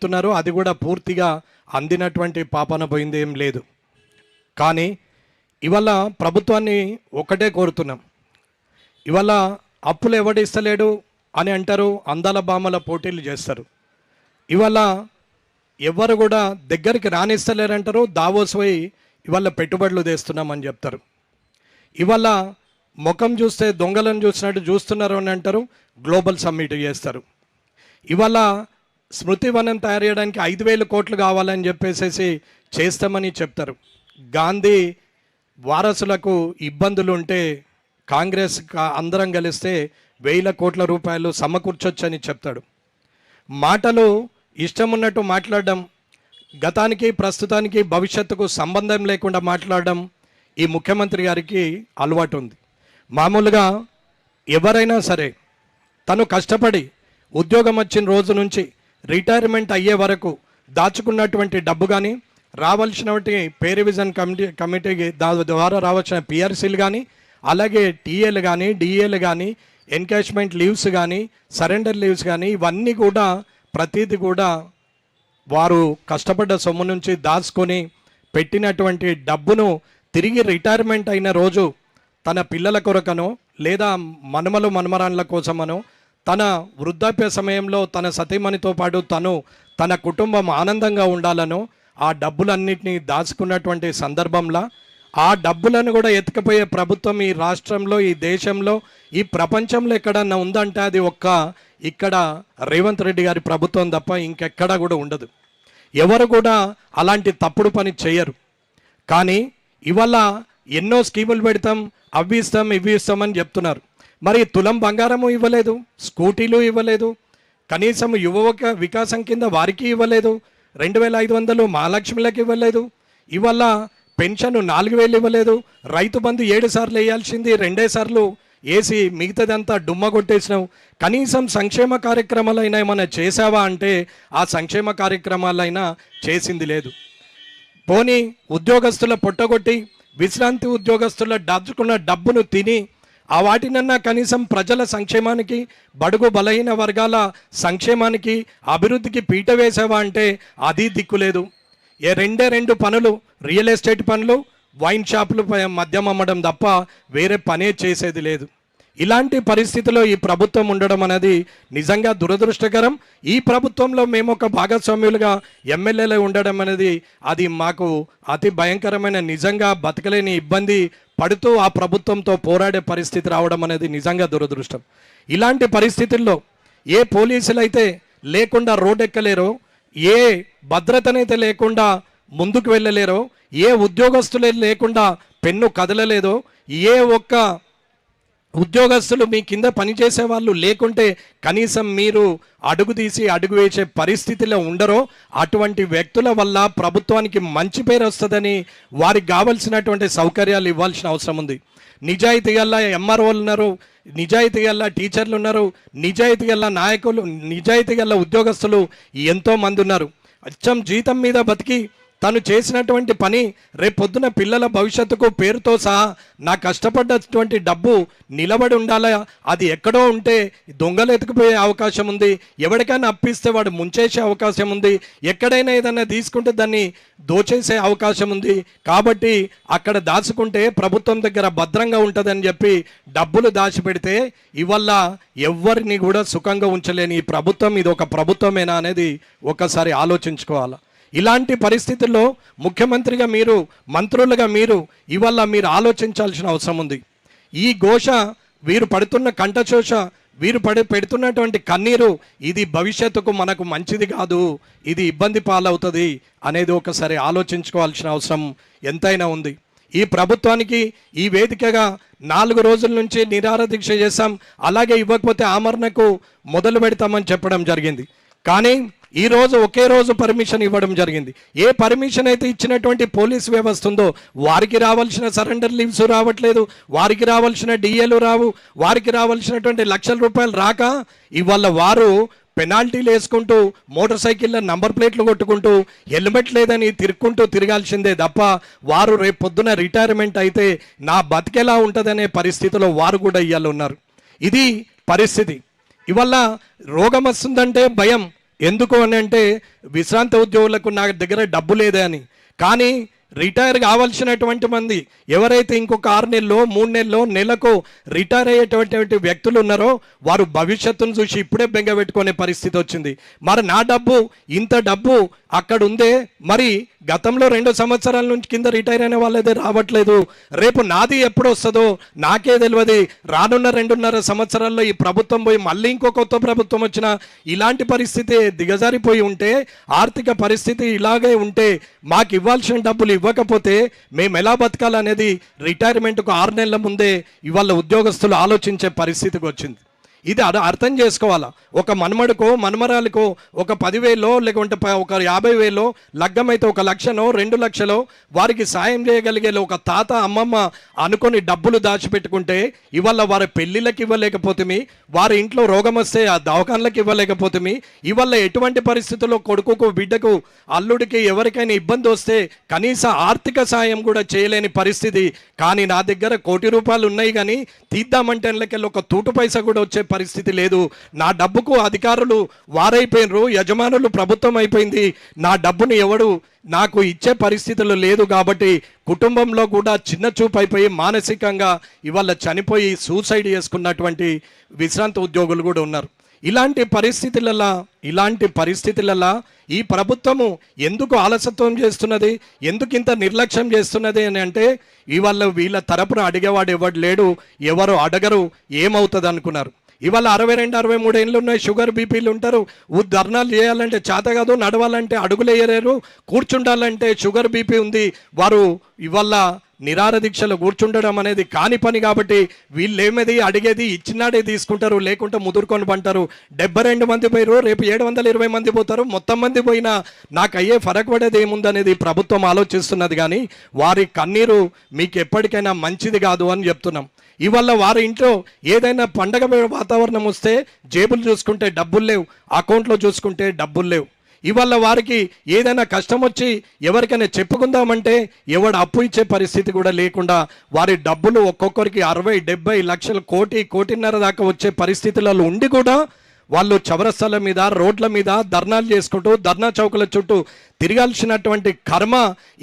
చెప్తున్నారు, అది కూడా పూర్తిగా అందినటువంటి పాపన పోయింది ఏం లేదు. కానీ ఇవాళ ప్రభుత్వాన్ని ఒకటే కోరుతున్నాం. ఇవాళ అప్పులు ఎవడిస్తలేడు అని అంటారు, అందాల బామల పోటీలు చేస్తారు. ఇవాళ ఎవరు కూడా దగ్గరికి రానిస్తలేరంటారు, దావోస్ పోయి ఇవాళ పెట్టుబడులు తెస్తున్నామని చెప్తారు. ఇవాళ ముఖం చూస్తే దొంగలను చూసినట్టు చూస్తున్నారు అని అంటారు, గ్లోబల్ సమ్మిట్ చేస్తారు. ఇవాళ స్మృతి వనం తయారు చేయడానికి 5,000 కోట్లు కావాలని చెప్పేసి చేస్తామని చెప్తారు. గాంధీ వారసులకు ఇబ్బందులు ఉంటే కాంగ్రెస్ అందరం కలిస్తే 1,000 కోట్ల రూపాయలు సమకూర్చొచ్చని చెప్తాడు. మాటలు ఇష్టం ఉన్నట్టు మాట్లాడడం, గతానికి ప్రస్తుతానికి భవిష్యత్తుకు సంబంధం లేకుండా మాట్లాడడం ఈ ముఖ్యమంత్రి గారికి అలవాటు ఉంది. మామూలుగా ఎవరైనా సరే తను కష్టపడి ఉద్యోగం వచ్చిన రోజు నుంచి రిటైర్మెంట్ అయ్యే వరకు దాచుకున్నటువంటి డబ్బు కానీ, రావాల్సినటువంటి పే రివిజన్ కమిటీకి ద్వారా రావాల్సిన పిఆర్సీలు కానీ, అలాగే టీఏలు కానీ, డిఏలు కానీ, ఎన్కాష్మెంట్ లీవ్స్ కానీ, సరెండర్ లీవ్స్ కానీ, ఇవన్నీ కూడా ప్రతిదీ కూడా వారు కష్టపడ్డ సొమ్ము నుంచి దాచుకొని పెట్టినటువంటి డబ్బును తిరిగి రిటైర్మెంట్ అయిన రోజు తన పిల్లల కొరకనో లేదా మనమలు మనమరాన్ల కోసమనో, తన వృద్ధాప్య సమయంలో తన సతీమణితో పాటు తన కుటుంబం ఆనందంగా ఉండాలనో ఆ డబ్బులన్నింటినీ దాచుకున్నటువంటి సందర్భంలో ఆ డబ్బులను కూడా ఎత్తుకుపోయే ప్రభుత్వం ఈ రాష్ట్రంలో, ఈ దేశంలో, ఈ ప్రపంచంలో ఎక్కడన్నా ఉందంటే అది ఇక్కడ రేవంత్ రెడ్డి గారి ప్రభుత్వం తప్ప ఇంకెక్కడా కూడా ఉండదు. ఎవరు కూడా అలాంటి తప్పుడు పని చేయరు. కానీ ఇవాళ ఎన్నో స్కీములు పెడతాం, అవి ఇస్తాం, ఇవి ఇస్తామని చెప్తున్నారు. మరి తులం బంగారము ఇవ్వలేదు, స్కూటీలు ఇవ్వలేదు, కనీసం యువ వికాసం కింద వారికి ఇవ్వలేదు, 2,500 మహాలక్ష్మిలకు ఇవ్వలేదు, ఇవాళ పెన్షన్ 4,000 ఇవ్వలేదు, రైతు బంధు 7 సార్లు వేయాల్సింది 2 సార్లు వేసి మిగతాదంతా డుమ్మ కొట్టేసినావు. కనీసం సంక్షేమ కార్యక్రమాలైనా ఏమైనా చేసావా అంటే ఆ సంక్షేమ కార్యక్రమాలైనా చేసింది లేదు. పోనీ ఉద్యోగస్తుల పొట్టగొట్టి విశ్రాంతి ఉద్యోగస్తుల దాచుకున్న డబ్బును తిని ఆ వాటినన్నా కనీసం ప్రజల సంక్షేమానికి, బడుగు బలహీన వర్గాల సంక్షేమానికి, అభివృద్ధికి పీట వేసావా అంటే అది దిక్కులేదు. రెండు పనులు, రియల్ ఎస్టేట్ పనులు, వైన్ షాపులు మద్యం అమ్మడం తప్ప వేరే పనే చేసేది లేదు. ఇలాంటి పరిస్థితిలో ఈ ప్రభుత్వం ఉండడం అనేది నిజంగా దురదృష్టకరం. ఈ ప్రభుత్వంలో మేము ఒక భాగస్వామ్యులుగా ఎమ్మెల్యేలు ఉండడం అనేది అది మాకు అతి భయంకరమైన, నిజంగా బతకలేని ఇబ్బంది పడుతూ ఆ ప్రభుత్వంతో పోరాడే పరిస్థితి రావడం అనేది నిజంగా దురదృష్టం. ఇలాంటి పరిస్థితుల్లో ఏ పోలీసులు అయితే లేకుండా రోడ్డు ఎక్కలేరో, ఏ భద్రతనైతే లేకుండా ముందుకు వెళ్ళలేరో, ఏ ఉద్యోగస్తులే లేకుండా పెన్ను కదలలేదో, ఏ ఒక్క ఉద్యోగస్తులు మీ కింద పనిచేసే వాళ్ళు లేకుంటే కనీసం మీరు అడుగు తీసి అడుగు వేసే పరిస్థితిలో ఉండరో అటువంటి వ్యక్తుల వల్ల ప్రభుత్వానికి మంచి పేరు వస్తుందని వారికి కావలసినటువంటి సౌకర్యాలు ఇవ్వాల్సిన అవసరం ఉంది. నిజాయితీ గల ఎంఆర్ఓలు ఉన్నారు, నిజాయితీ గల టీచర్లు ఉన్నారు, నిజాయితీ గల నాయకులు, నిజాయితీ గల ఉద్యోగస్తులు ఎంతోమంది ఉన్నారు. అచ్చం జీతం మీద బతికి తను చేసినటువంటి పని రేపొద్దున పిల్లల భవిష్యత్తుకు పేరుతో సహా నా కష్టపడ్డటువంటి డబ్బు నిలబడి ఉండాలా. అది ఎక్కడో ఉంటే దొంగలు ఎత్తుకుపోయే అవకాశం ఉంది, ఎవరికైనా అప్పిస్తే వాడు ముంచేసే అవకాశం ఉంది, ఎక్కడైనా ఏదైనా తీసుకుంటే దాన్ని దోచేసే అవకాశం ఉంది. కాబట్టి అక్కడ దాచుకుంటే ప్రభుత్వం దగ్గర భద్రంగా ఉంటుందని చెప్పి డబ్బులు దాచిపెడితే ఇవల్ల ఎవరిని కూడా సుఖంగా ఉంచలేని ఈ ప్రభుత్వం ఇది ఒక ప్రభుత్వమేనా అనేది ఒకసారి ఆలోచించుకోవాలి. ఇలాంటి పరిస్థితుల్లో ముఖ్యమంత్రిగా మీరు, మంత్రులుగా ఇవాళ మీరు ఆలోచించాల్సిన అవసరం ఉంది. ఈ ఘోష, వీరు పడుతున్న కంఠశోష, వీరు పెడుతున్నటువంటి కన్నీరు ఇది భవిష్యత్తుకు మనకు మంచిది కాదు, ఇది ఇబ్బంది పాలవుతుంది అనేది ఒకసారి ఆలోచించుకోవాల్సిన అవసరం ఎంతైనా ఉంది. ఈ ప్రభుత్వానికి ఈ వేదికగా 4 రోజుల నుంచి నిరాహార దీక్ష చేశాం, అలాగే ఇవ్వకపోతే ఆమరణకు మొదలు పెడతామని చెప్పడం జరిగింది. కానీ ఈరోజు ఒకే రోజు పర్మిషన్ ఇవ్వడం జరిగింది. ఏ పర్మిషన్ అయితే ఇచ్చినటువంటి పోలీస్ వ్యవస్థ ఉందో వారికి రావాల్సిన సరెండర్ లీవ్స్ రావట్లేదు, వారికి రావాల్సిన డిఏలు రావు, వారికి రావాల్సినటువంటి లక్షల రూపాయలు రాక ఇవాళ వారు పెనాల్టీలు వేసుకుంటూ, మోటార్ సైకిళ్ళ నంబర్ ప్లేట్లు కొట్టుకుంటూ, హెల్మెట్ లేదని తిరగాల్సిందే తప్ప వారు రేపు పొద్దున రిటైర్మెంట్ అయితే నా బతికెలా ఉంటుందనే పరిస్థితిలో వారు కూడా ఇవాళ ఉన్నారు. ఇది పరిస్థితి. ఇవాళ రోగం వస్తుందంటే భయం, ఎందుకు అని అంటే విశ్రాంత ఉద్యోగులకు నా దగ్గర డబ్బు లేదే అని. కానీ రిటైర్ కావాల్సినటువంటి మంది ఎవరైతే ఇంకొక 6 నెలలో 3 నెలలో నెలకు రిటైర్ అయ్యేటువంటి వ్యక్తులు ఉన్నారో వారు భవిష్యత్తును చూసి ఇప్పుడే బెంగపెట్టుకునే పరిస్థితి వచ్చింది. మరి నా డబ్బు ఇంత డబ్బు అక్కడ ఉందే, మరి గతంలో 2 సంవత్సరాల నుంచి కింద రిటైర్ అయిన వాళ్ళదే రావట్లేదు, రేపు నాది ఎప్పుడు వస్తుందో నాకే తెలియదు, రానున్న 2.5 సంవత్సరాల్లో ఈ ప్రభుత్వం పోయి మళ్ళీ ఇంకో కొత్త ప్రభుత్వం వచ్చినా ఇలాంటి పరిస్థితి దిగజారిపోయి ఉంటే, ఆర్థిక పరిస్థితి ఇలాగే ఉంటే మాకు ఇవ్వాల్సిన డబ్బులు ఇవ్వకపోతే మేము ఎలా బతకాలనేది రిటైర్మెంట్కు 6 నెలల ముందే ఇవాళ ఉద్యోగస్తులు ఆలోచించే పరిస్థితికి వచ్చింది. ఇది అర్థం చేసుకోవాలా. ఒక మన్మడుకో మన్మరాలకో ఒక 10,000 లేకుంటే ఒక 50,000 లగ్గమైతే 1,00,000 2 లక్షలు వారికి సాయం చేయగలిగే ఒక తాత అమ్మమ్మ అనుకొని డబ్బులు దాచిపెట్టుకుంటే ఇవాళ వారి పెళ్ళిళ్ళకి ఇవ్వలేకపోతే, వారి ఇంట్లో రోగం వస్తే ఆ దవాఖానలకు ఇవ్వలేకపోతే, ఇవాళ ఎటువంటి పరిస్థితుల్లో కొడుకుకు బిడ్డకు అల్లుడికి ఎవరికైనా ఇబ్బంది వస్తే కనీస ఆర్థిక సాయం కూడా చేయలేని పరిస్థితి. కానీ నా దగ్గర ₹1 కోటి ఉన్నాయి, కానీ తీద్దామంటే ఒక తూటు పైసా కూడా వచ్చే పరిస్థితి లేదు. నా డబ్బుకు అధికారులు వారైపోయినరు, యజమానులు ప్రభుత్వం అయిపోయింది, నా డబ్బుని ఎవడు నాకు ఇచ్చే పరిస్థితులు లేదు. కాబట్టి కుటుంబంలో కూడా చిన్న చూపు అయిపోయి మానసికంగా ఇవాళ చనిపోయి సూసైడ్ చేసుకున్నటువంటి విశ్రాంత ఉద్యోగులు కూడా ఉన్నారు. ఇలాంటి పరిస్థితులలో ఈ ప్రభుత్వము ఎందుకు ఆలస్యత్వం చేస్తున్నది, ఎందుకు ఇంత నిర్లక్ష్యం చేస్తున్నది అని అంటే ఇవాళ వీళ్ళ తరపున అడిగేవాడు ఎవడు లేడు, ఎవరు అడగరు, ఏమవుతుంది అనుకున్నారు. ఇవాళ 62, 63 ఏళ్ళు ఉన్నాయి, షుగర్ బీపీలు ఉంటారు, ధర్నాలు చేయాలంటే చేత కాదు, నడవాలంటే అడుగులు వేయలేరు, కూర్చుండాలంటే షుగర్ బీపీ ఉంది, వారు ఇవాళ నిరాహార దీక్షలు కూర్చుండడం అనేది కాని పని. కాబట్టి వీళ్ళు ఏమేది అడిగేది ఇచ్చినాడే తీసుకుంటారు, లేకుంటే ముదురుకొని పంటారు. 72 మంది పోయారు, రేపు 720 మంది పోతారు, మొత్తం మంది పోయినా నాకు అయ్యే ఫరక్ పడేది ఏముందనేది ప్రభుత్వం ఆలోచిస్తున్నది. కానీ వారి కన్నీరు మీకు ఎప్పటికైనా మంచిది కాదు అని చెప్తున్నాం. ఇవాళ వారి ఇంట్లో ఏదైనా పండగ వాతావరణం వస్తే జేబులు చూసుకుంటే డబ్బులు లేవు, అకౌంట్లో చూసుకుంటే డబ్బులు లేవు. ఇవాళ వారికి ఏదైనా కష్టం వచ్చి ఎవరికైనా చెప్పుకుందామంటే ఎవడు అప్పు ఇచ్చే పరిస్థితి కూడా లేకుండా వారి డబ్బులు ఒక్కొక్కరికి 60, 70 లక్షలు, కోటిన్నర దాకా వచ్చే పరిస్థితులలో ఉండి కూడా వాళ్ళు చౌరస్తాల మీద, రోడ్ల మీద ధర్నాలు చేసుకుంటూ ధర్నా చౌకుల చుట్టూ తిరగాల్సినటువంటి కర్మ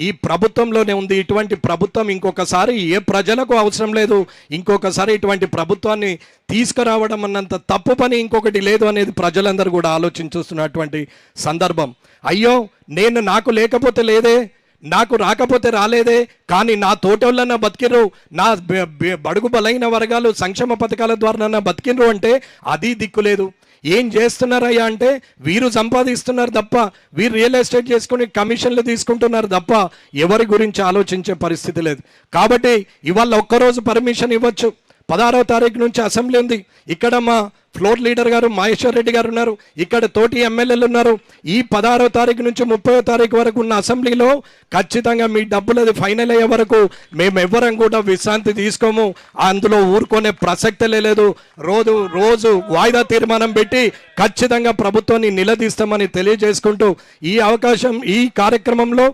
ఈ ప్రభుత్వంలోనే ఉంది. ఇటువంటి ప్రభుత్వం ఇంకొకసారి ఏ ప్రజలకు అవసరం లేదు. ఇంకొకసారి ఇటువంటి ప్రభుత్వాన్ని తీసుకురావడం అన్నంత తప్పు పని ఇంకొకటి లేదు అనేది ప్రజలందరూ కూడా ఆలోచించుస్తున్నటువంటి సందర్భం. అయ్యో నాకు లేకపోతే లేదే, నాకు రాకపోతే రాలేదే, కానీ నా తోటోళ్ళన్నా బతికిర్రు, నా బడుగు బలైన వర్గాలు సంక్షేమ పథకాల ద్వారా బతికినరు అంటే అది దిక్కులేదు. ఏం చేస్తున్నారయ్యా అంటే వీరు సంపాదిస్తున్నారు తప్ప, వీరు రియల్ ఎస్టేట్ చేసుకుని కమిషన్లు తీసుకుంటున్నారు తప్ప ఎవరి గురించి ఆలోచించే పరిస్థితి లేదు. కాబట్టి ఇవాళ ఒక్కరోజు పర్మిషన్ ఇవ్వచ్చు. 16వ తారీఖు నుంచి అసెంబ్లీ ఉంది. ఇక్కడ మా ఫ్లోర్ లీడర్ గారు మహేశ్వర్ రెడ్డి గారు ఉన్నారు, ఇక్కడ తోటి ఎమ్మెల్యేలు ఉన్నారు. ఈ 16వ తారీఖు నుంచి 30వ తారీఖు వరకు ఉన్న అసెంబ్లీలో ఖచ్చితంగా మీ డబ్బులు అది ఫైనల్ అయ్యే వరకు మేము ఎవ్వరం కూడా విశ్రాంతి తీసుకోము. అందులో ఊరుకునే ప్రసక్తే లేదు. రోజు వాయిదా తీర్మానం పెట్టి ఖచ్చితంగా ప్రభుత్వాన్ని నిలదీస్తామని తెలియజేసుకుంటూ ఈ అవకాశం, ఈ కార్యక్రమంలో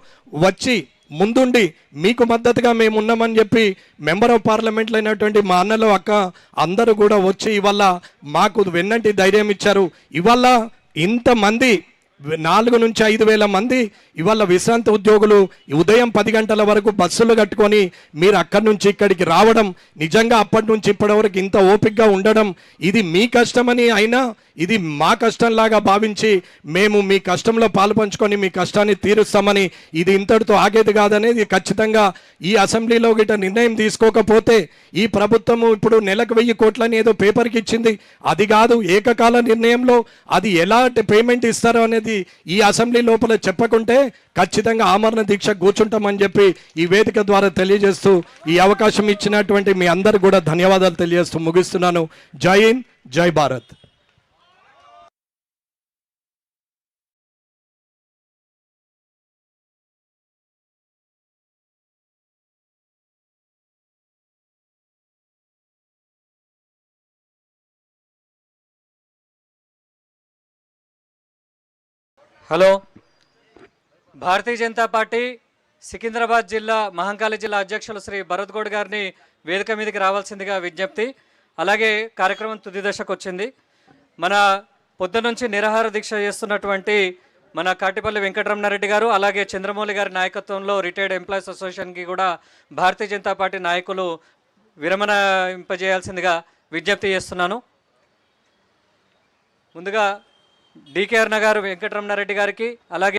వచ్చి ముందుండి మీకు మద్దతుగా మేము ఉన్నామని చెప్పి మెంబర్ ఆఫ్ పార్లమెంట్లు అయినటువంటి మా అన్నలు అక్క అందరూ కూడా వచ్చి ఇవాళ మాకు వెన్నంటి ధైర్యం ఇచ్చారు. ఇవాళ ఇంతమంది 4 నుంచి 5,000 మంది ఇవాళ విశ్రాంత ఉద్యోగులు ఉదయం 10 గంటల వరకు బస్సులు కట్టుకొని మీరు అక్కడి నుంచి ఇక్కడికి రావడం, నిజంగా అప్పటి నుంచి ఇప్పటి వరకు ఇంత ఓపికగా ఉండడం, ఇది మీ కష్టమని అయినా ఇది మా కష్టంలాగా భావించి మేము మీ కష్టంలో పాలు పంచుకొని మీ కష్టాన్ని తీరుస్తామని, ఇది ఇంతటితో ఆగేది కాదనేది ఖచ్చితంగా ఈ అసెంబ్లీలో గిట్ట నిర్ణయం తీసుకోకపోతే ఈ ప్రభుత్వము ఇప్పుడు నెలకు 1000 కోట్లని ఏదో పేపర్కి ఇచ్చింది, అది కాదు ఏకకాల నిర్ణయంలో అది ఎలాంటి పేమెంట్ ఇస్తారో అనేది ఈ అసెంబ్లీ లోపల చెప్పకుంటే ఖచ్చితంగా ఆమరణ దీక్ష కూర్చుంటామని చెప్పి ఈ వేదిక ద్వారా తెలియజేస్తూ ఈ అవకాశం ఇచ్చినటువంటి మీ అందరు కూడా ధన్యవాదాలు తెలియజేస్తూ ముగిస్తున్నాను. జై హింద్, జై భారత్. హలో, భారతీయ జనతా పార్టీ సికింద్రాబాద్ జిల్లా మహంకాళి జిల్లా అధ్యక్షులు శ్రీ భరత్ గౌడ్ గారిని వేదిక మీదకి రావాల్సిందిగా విజ్ఞప్తి. అలాగే కార్యక్రమం తుది దశకు వచ్చింది. మన పొద్దు నుంచి నిరాహార దీక్ష చేస్తున్నటువంటి మన కాటిపల్లి వెంకటరమణారెడ్డి గారు, అలాగే చంద్రమౌళి గారి నాయకత్వంలో రిటైర్డ్ ఎంప్లాయీస్ అసోసియేషన్కి కూడా భారతీయ జనతా పార్టీ నాయకులు విరమణింపజేయాల్సిందిగా విజ్ఞప్తి చేస్తున్నాను. ముందుగా డికేఆర్ నగర్ వెంకటరమణారెడ్డి గారికి, అలాగే